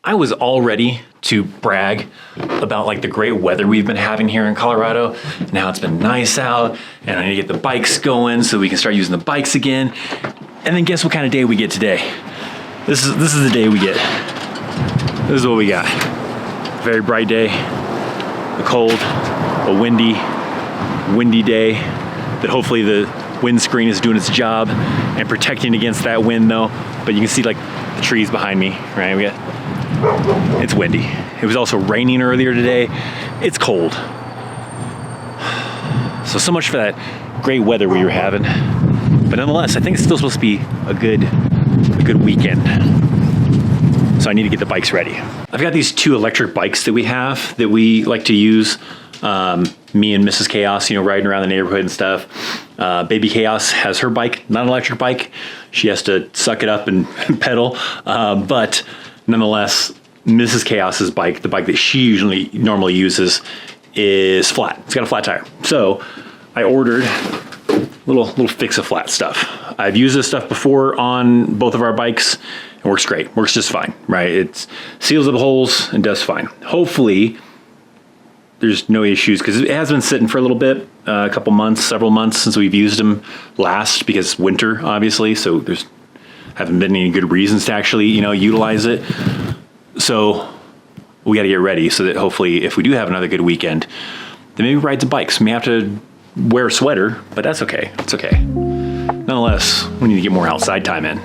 I was all ready to brag about like the great weather we've been having here in Colorado. Now it's been nice out and I need to get the bikes going so we can start using the bikes again. And then guess what kind of day we get today? This is the day we get. This is what we got. Very bright day, a cold, a windy day that hopefully the windscreen is doing its job and protecting against that wind though. But you can see like the trees behind me, right? It's windy. It was also raining earlier today. It's cold. So much for that great weather we were having. But nonetheless, I think it's still supposed to be a good weekend. So I need to get the bikes ready. I've got these 2 electric bikes that we have that we like to use. Me and Mrs. Chaos, riding around the neighborhood and stuff. Baby Chaos has her bike, not an electric bike. She has to suck it up and pedal. But nonetheless, Mrs. Chaos's bike, the bike that she normally uses, is flat. It's got a flat tire. So I ordered little fix-a-flat stuff. I've used this stuff before on both of our bikes. It works great. Works just fine, right? It seals up holes and does fine. Hopefully, there's no issues because it has been sitting for a little bit, several months since we've used them last because winter, obviously. So there's haven't been any good reasons to actually, utilize it. So we got to get ready so that hopefully if we do have another good weekend, then maybe ride some bikes. We may have to wear a sweater, but that's okay. It's okay. Nonetheless, we need to get more outside time in.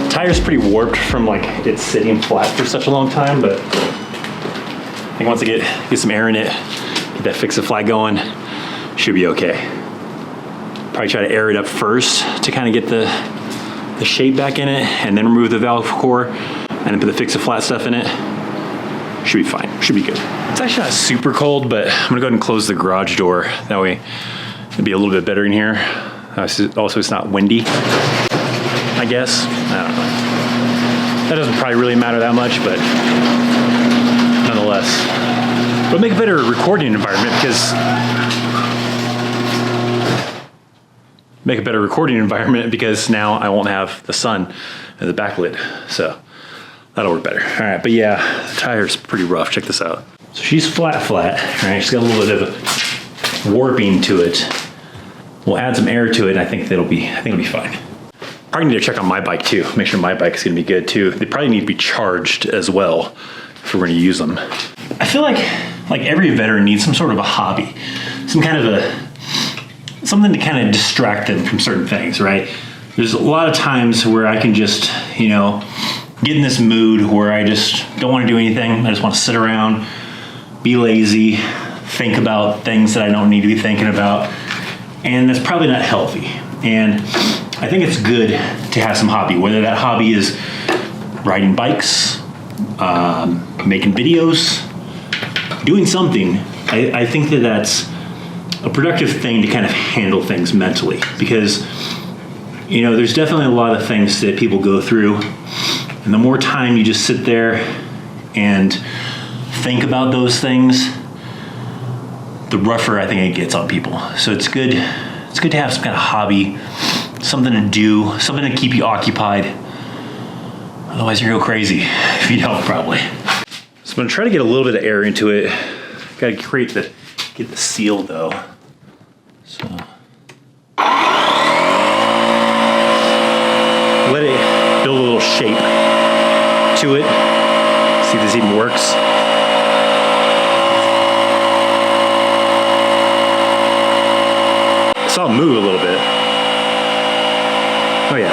Tire's pretty warped from like it sitting flat for such a long time, but I think once I get some air in it, get that fix-a-flat going, should be okay. Probably try to air it up first to kind of get the shape back in it, and then remove the valve core, and then put the fix-a-flat stuff in it. Should be fine. Should be good. It's actually not super cold, but I'm gonna go ahead and close the garage door. That way it'll be a little bit better in here. Also, it's not windy, I guess. I don't know. That doesn't probably really matter that much, but nonetheless. It'll make a better recording environment because now I won't have the sun and the backlit. So that'll work better. All right, but yeah, the tire's pretty rough. Check this out. So she's flat, right? She's got a little bit of warping to it. We'll add some air to it, and I think it'll be fine. Probably need to check on my bike too. Make sure my bike is gonna be good too. They probably need to be charged as well if we're gonna use them. I feel like every veteran needs some sort of a hobby, something to kind of distract them from certain things, right? There's a lot of times where I can just, get in this mood where I just don't want to do anything. I just want to sit around, be lazy, think about things that I don't need to be thinking about, and that's probably not healthy. And I think it's good to have some hobby, whether that hobby is riding bikes, making videos, doing something. I think that that's a productive thing to kind of handle things mentally, because there's definitely a lot of things that people go through, and the more time you just sit there and think about those things, the rougher I think it gets on people. So it's good to have some kind of hobby, something to do, something to keep you occupied. Otherwise you're gonna go crazy if you don't, probably. So I'm gonna try to get a little bit of air into it. Gotta get the seal though. So let it build a little shape to it. See if this even works. I saw it move a little bit. Oh yeah.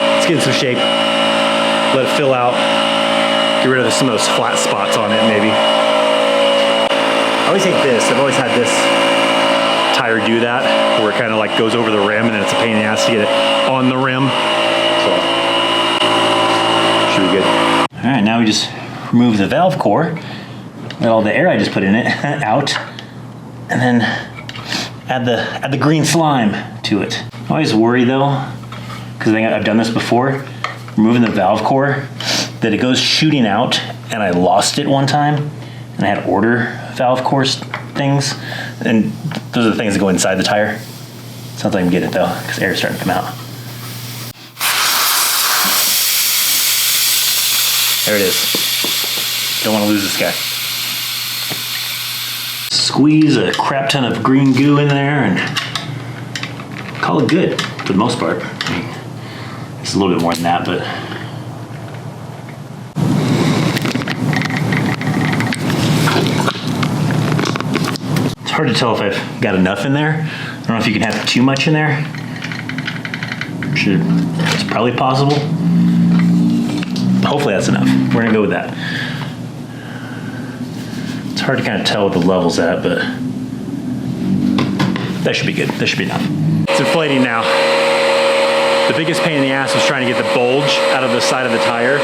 Let's get in some shape. Let it fill out. Get rid of some of those flat spots on it, maybe. I always hate this. I've always had this tire do that, where it kind of like goes over the rim, and then it's a pain in the ass to get it on the rim. So, should be good. All right, now we just remove the valve core, let all the air I just put in it out, and then add the green slime to it. I always worry though, because I've done this before, removing the valve core, that it goes shooting out, and I lost it one time, and I had to order valve core things, and those are the things that go inside the tire. Sounds like I'm getting it though, because air's starting to come out. There it is. Don't want to lose this guy. Squeeze a crap ton of green goo in there and call it good for the most part. I mean, it's a little bit more than that, but it's hard to tell if I've got enough in there. I don't know if you can have too much in there. It's probably possible. Hopefully that's enough. We're gonna go with that. It's hard to kind of tell what the level's at, but that should be good. That should be enough. It's inflating now. The biggest pain in the ass was trying to get the bulge out of the side of the tire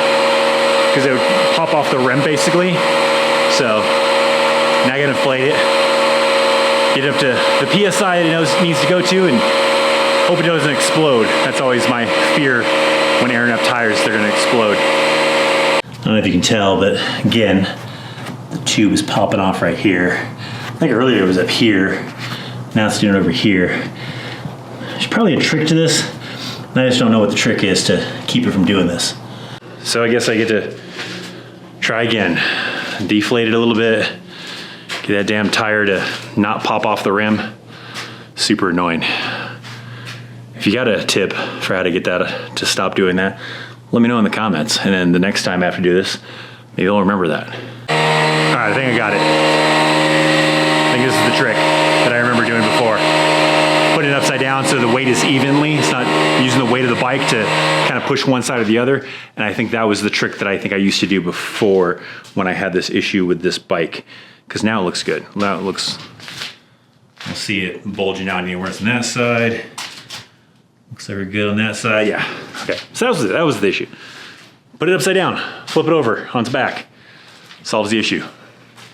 because it would pop off the rim basically. So now I gotta inflate it, get it up to the PSI it needs to go to, and hope it doesn't explode. That's always my fear when airing up tires, they're gonna explode. I don't know if you can tell, but again, the tube is popping off right here. I think earlier it was up here. Now it's doing it over here. There's probably a trick to this, and I just don't know what the trick is to keep it from doing this. So I guess I get to try again. Deflate it a little bit, get that damn tire to not pop off the rim. Super annoying. If you got a tip for how to get that to stop doing that, let me know in the comments. And then the next time I have to do this, maybe I'll remember that. All right, I think I got it. I think this is the trick that I remember doing before. Putting it upside down so the weight is evenly. It's not using the weight of the bike to kind of push one side or the other. And I think that was the trick that I think I used to do before when I had this issue with this bike. Because now it looks good. Now it looks, I'll see it bulging out anywhere on that side. Looks like we're good on that side. Yeah, okay. So that was the issue. Put it upside down, flip it over on its back. Solves the issue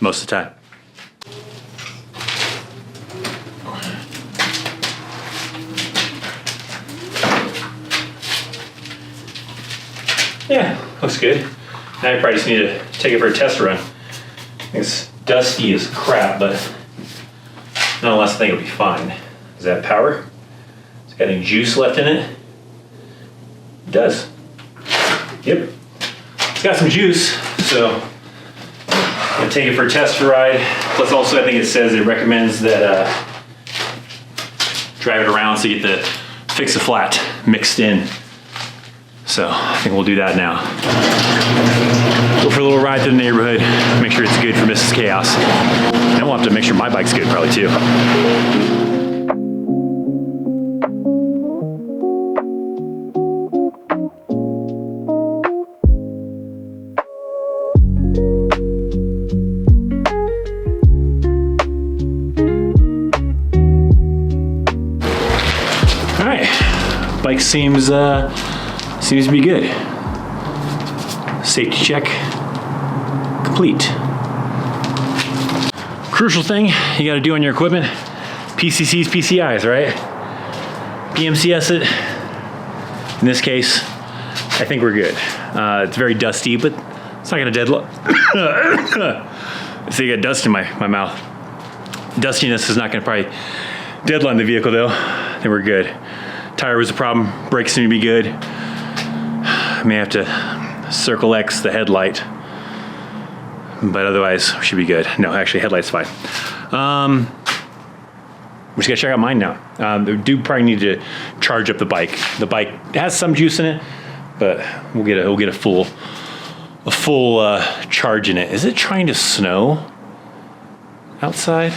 most of the time. Yeah, looks good. Now I probably just need to take it for a test run. It's dusty as crap, but nonetheless I think it'll be fine. Does that power? Got any juice left in it? It does. Yep. It's got some juice, so I'm gonna take it for a test ride. Plus also I think it says it recommends that drive it around so you get the fix a flat mixed in. So I think we'll do that now. Go for a little ride through the neighborhood, make sure it's good for Mrs. Chaos. And we'll have to make sure my bike's good probably too. Bike seems to be good. Safety check complete. Crucial thing you got to do on your equipment: PCCs, PCIs, right? PMCS it. In this case, I think we're good. It's very dusty, but it's not going to deadlock. So you got dust in my mouth. Dustiness is not going to probably deadline the vehicle though. I think we're good. Tire was a problem, brakes seem to be good. I may have to circle X the headlight, but otherwise we should be good. No, actually headlight's fine. We just gotta check out mine now. We do probably need to charge up the bike. The bike has some juice in it, but we'll get a full charge in it. Is it trying to snow outside?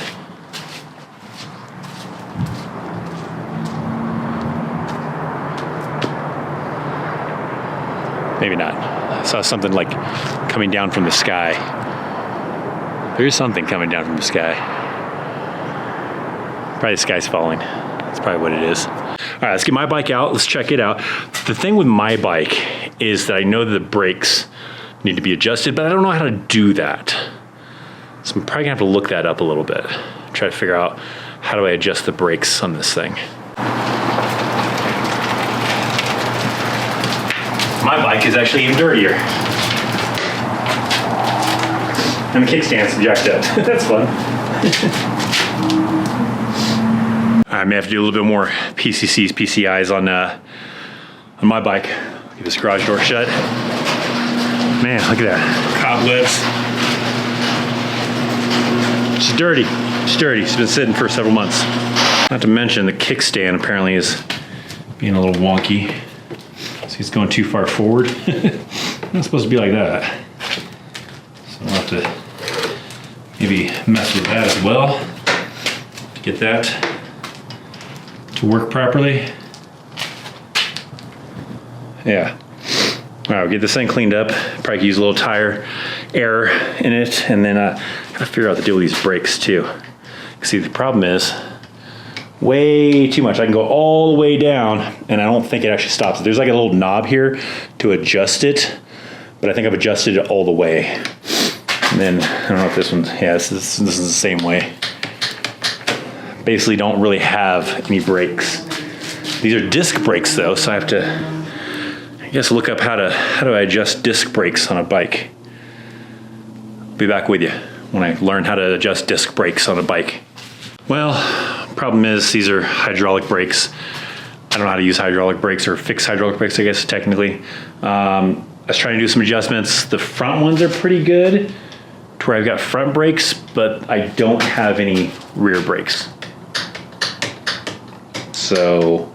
Maybe not. I saw something like coming down from the sky. There's something coming down from the sky. Probably the sky's falling. That's probably what it is. All right, let's get my bike out. Let's check it out. The thing with my bike is that I know that the brakes need to be adjusted, but I don't know how to do that. So I'm probably gonna have to look that up a little bit. Try to figure out how do I adjust the brakes on this thing. my bike is actually even dirtier. And the kickstand's jacked up. That's fun. I may have to do a little bit more PCCs, PCIs on my bike. Get this garage door shut. Man, look at that. Cobwebs. It's dirty. It's dirty. It's been sitting for several months. Not to mention the kickstand apparently is being a little wonky. See, it's going too far forward. It's not supposed to be like that. So I'll have to maybe mess with that as well. Get that to work properly. Yeah. All right, we'll get this thing cleaned up. Probably use a little tire air in it, and then gotta figure out the deal with these brakes too. See, the problem is way too much. I can go all the way down, and I don't think it actually stops. There's like a little knob here to adjust it, but I think I've adjusted it all the way. And then I don't know if this one, yeah, this is the same way. Basically, don't really have any brakes. These are disc brakes though, so I have to, I guess, look up how do I adjust disc brakes on a bike. I'll be back with you when I learn how to adjust disc brakes on a bike. Well, problem is these are hydraulic brakes. I don't know how to use hydraulic brakes or fix hydraulic brakes, I guess, technically. I was trying to do some adjustments. The front ones are pretty good to where I've got front brakes, but I don't have any rear brakes. So,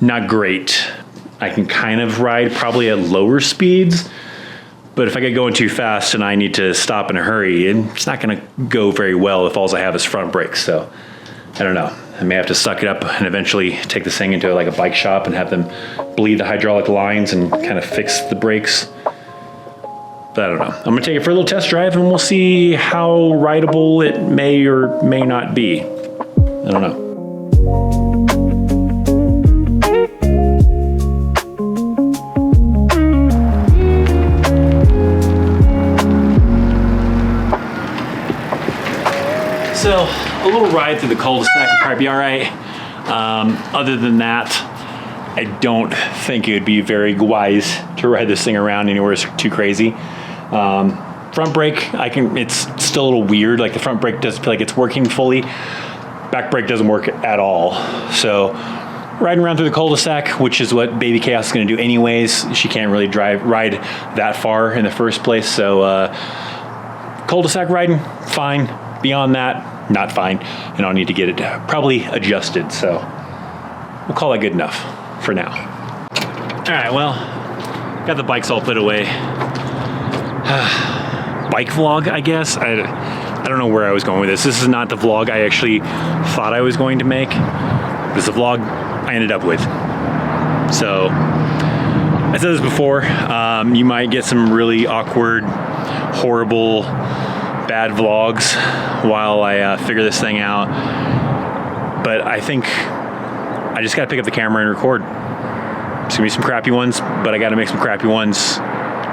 not great. I can kind of ride probably at lower speeds, but if I get going too fast and I need to stop in a hurry, it's not gonna go very well if all I have is front brakes. So I don't know. I may have to suck it up and eventually take this thing into like a bike shop and have them bleed the hydraulic lines and kind of fix the brakes. But I don't know. I'm gonna take it for a little test drive and we'll see how rideable it may or may not be. I don't know. So a little ride through the cul-de-sac would probably be all right. Other than that, I don't think it would be very wise to ride this thing around anywhere too crazy. Front brake, it's still a little weird. Like the front brake doesn't feel like it's working fully. Back brake doesn't work at all. So riding around through the cul-de-sac, which is what Baby Chaos is gonna do anyways. She can't really ride that far in the first place. So cul-de-sac riding, fine. Beyond that, not fine, and I'll need to get it probably adjusted, so we'll call it good enough for now. All right, well, got the bikes all put away. Bike vlog, I guess. I don't know where I was going with this. This is not the vlog I actually thought I was going to make. This is the vlog I ended up with. So, I said this before, you might get some really awkward, horrible, bad vlogs while I figure this thing out, but I think I just gotta pick up the camera and record. It's gonna be some crappy ones, but I gotta make some crappy ones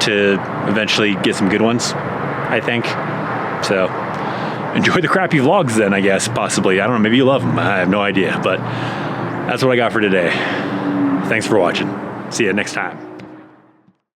to eventually get some good ones, I think. So enjoy the crappy vlogs then, I guess, possibly. I don't know, maybe you love them, I have no idea, but that's what I got for today. Thanks for watching. See you next time.